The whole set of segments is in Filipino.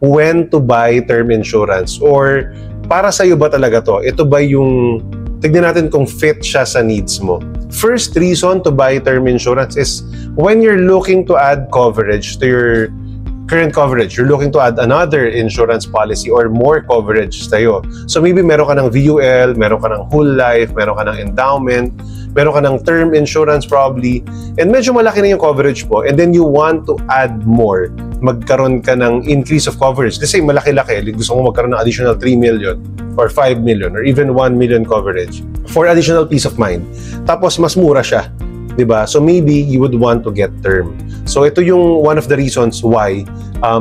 when to buy term insurance, or para sa'yo ba talaga to? Ito ba yung, tignan natin kung fit siya sa needs mo. First reason to buy term insurance is when you're looking to add coverage to your current coverage, you're looking to add another insurance policy or more coverage sa'yo. So maybe meron ka ng VUL, meron ka ng whole life, meron ka ng endowment, meron ka ng term insurance probably, and medyo malaki na yung coverage mo, and then you want to add more. Magkaroon ka ng increase of coverage. Let's say malaki-laki, gusto mo magkaroon ng additional 3 million or 5 million or even 1 million coverage for additional peace of mind. Tapos mas mura siya, diba? So maybe you would want to get term. So ito yung one of the reasons why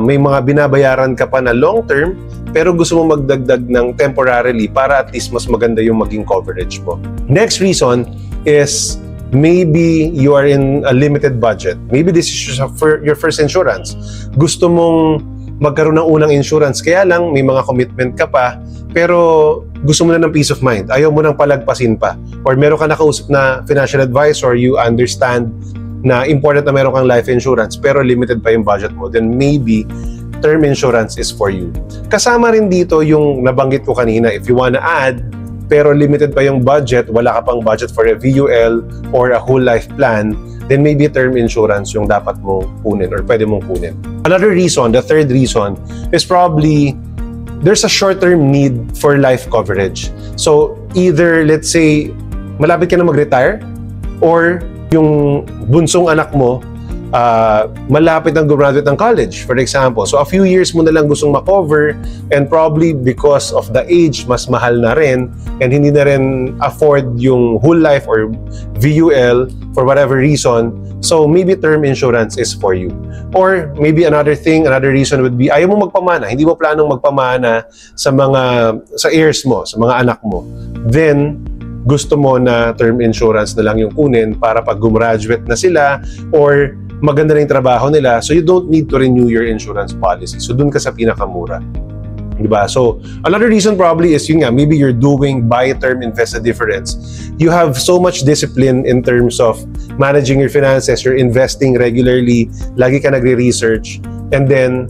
may mga binabayaran ka pa na long term pero gusto mo magdagdag ng temporarily para at least mas maganda yung maging coverage mo. Next reason is maybe you are in a limited budget. Maybe this is your first insurance. Gusto mong magkaroon ng unang insurance, kaya lang may mga commitment ka pa, pero gusto mo na ng peace of mind. Ayaw mo nang palagpasin pa. Or meron ka nakausap na financial advisor, you understand na important na meron kang life insurance, pero limited pa yung budget mo, then maybe term insurance is for you. Kasama rin dito yung nabanggit ko kanina, if you wanna add, pero limited pa yung budget, wala ka pang budget for a VUL or a whole life plan, then maybe term insurance yung dapat mong kunin or pwede mong kunin. Another reason, the third reason, is probably there's a short-term need for life coverage. So either, let's say, malapit ka na mag-retire, or yung bunsong anak mo, malapit ang graduate ng college, for example. So a few years mo na lang gustong ma-cover, and probably because of the age, mas mahal na rin, and hindi na rin afford yung whole life or VUL for whatever reason. So maybe term insurance is for you. Or maybe another reason would be ayaw mo magpamana, hindi mo planong magpamana sa heirs mo, sa mga anak mo. Then gusto mo na term insurance na lang yung kunin para pag gumraduate na sila or maganda na yung trabaho nila, so you don't need to renew your insurance policy. So dun ka sa pinakamura. Diba? So another reason probably is yun nga, maybe you're doing buy term, invest a difference. You have so much discipline in terms of managing your finances, you're investing regularly, lagi ka nagre-research, and then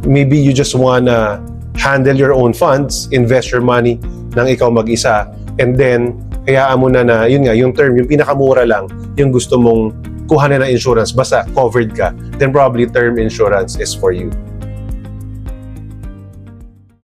maybe you just wanna handle your own funds, invest your money nang ikaw mag-isa, and then hayaan mo na yun nga, yung term, yung pinakamura lang, yung gusto mong kuhanin na insurance, basta covered ka, then probably term insurance is for you.